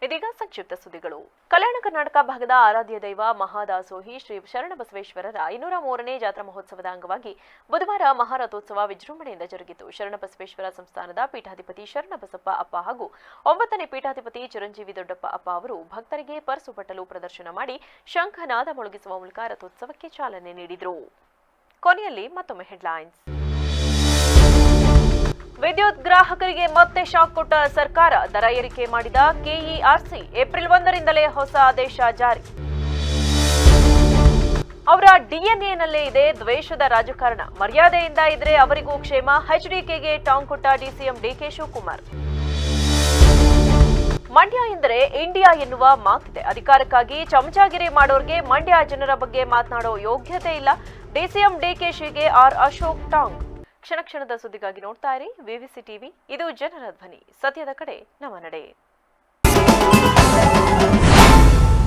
ಇದೀಗ ಸಂಕ್ಷಿಪ್ತ ಸುದ್ದಿಗಳು. ಕಲ್ಯಾಣ ಕರ್ನಾಟಕ ಭಾಗದ ಆರಾಧ್ಯ ದೈವ ಮಹಾದಾಸೋಹಿ ಶ್ರೀ ಶರಣಬಸವೇಶ್ವರರ 203ನೇ ಜಾತ್ರಾ ಮಹೋತ್ಸವದ ಅಂಗವಾಗಿ ಬುಧವಾರ ಮಹಾರಥೋತ್ಸವ ವಿಜೃಂಭಣೆಯಿಂದ ಜರುಗಿತು. ಶರಣಬಸವೇಶ್ವರ ಸಂಸ್ಥಾನದ ಪೀಠಾಧಿಪತಿ ಶರಣಬಸಪ್ಪ ಅಪ್ಪ ಹಾಗೂ 9ನೇ ಪೀಠಾಧಿಪತಿ ಚಿರಂಜೀವಿ ದೊಡ್ಡಪ್ಪ ಅಪ್ಪ ಅವರು ಭಕ್ತರಿಗೆ ಪರ್ಸು ಬಟ್ಟಲು ಪ್ರದರ್ಶನ ಮಾಡಿ ಶಂಖನಾದ ಮೊಳಗಿಸುವ ಮೂಲಕ ರಥೋತ್ಸವಕ್ಕೆ ಚಾಲನೆ ನೀಡಿದರು. ಕೊನೆಯಲ್ಲಿ ಮತ್ತೊಮ್ಮೆ ಹೆಡ್ಲೈನ್ಸ್. ವಿದ್ಯುತ್ ಗ್ರಾಹಕರಿಗೆ ಮತ್ತೆ ಶಾಕ್ ಕೊಟ್ಟ ಸರ್ಕಾರ, ದರ ಏರಿಕೆ ಮಾಡಿದ ಕೆಇಆರ್ಸಿ. ಏಪ್ರಿಲ್ 1ರಿಂದಲೇ ಹೊಸ ಆದೇಶ ಜಾರಿ. ಅವರ ಡಿಎನ್ಎನಲ್ಲೇ ಇದೆ ದ್ವೇಷದ ರಾಜಕಾರಣ, ಮರ್ಯಾದೆಯಿಂದ ಇದ್ರೆ ಅವರಿಗೂ ಕ್ಷೇಮ. ಎಚ್ಡಿಕೆಗೆ ಟಾಂಗ್ ಕೊಟ್ಟ ಡಿಸಿಎಂ ಡಿಕೆ ಶಿವಕುಮಾರ್. ಮಂಡ್ಯ ಎಂದರೆ ಇಂಡಿಯಾ ಎನ್ನುವ ಮಾತಿದೆ. ಅಧಿಕಾರಕ್ಕಾಗಿ ಚಮಚಾಗಿರಿ ಮಾಡೋರ್ಗೆ ಮಂಡ್ಯ ಜನರ ಬಗ್ಗೆ ಮಾತನಾಡೋ ಯೋಗ್ಯತೆ ಇಲ್ಲ. ಡಿಸಿಎಂ ಡಿಕೆಶಿಗೆ ಆರ್ ಅಶೋಕ್ ಟಾಂಗ್. ಕ್ಷಣ ಕ್ಷಣದ ಸುದ್ದಿಗಾಗಿ ನೋಡ್ತಾ ಇರಿ ವಿವಿಸಿ ಟಿವಿ. ಇದು ಜನರ ಧ್ವನಿ, ಸತ್ಯದ ಕಡೆ ನಮ್ಮ ನಡೆ.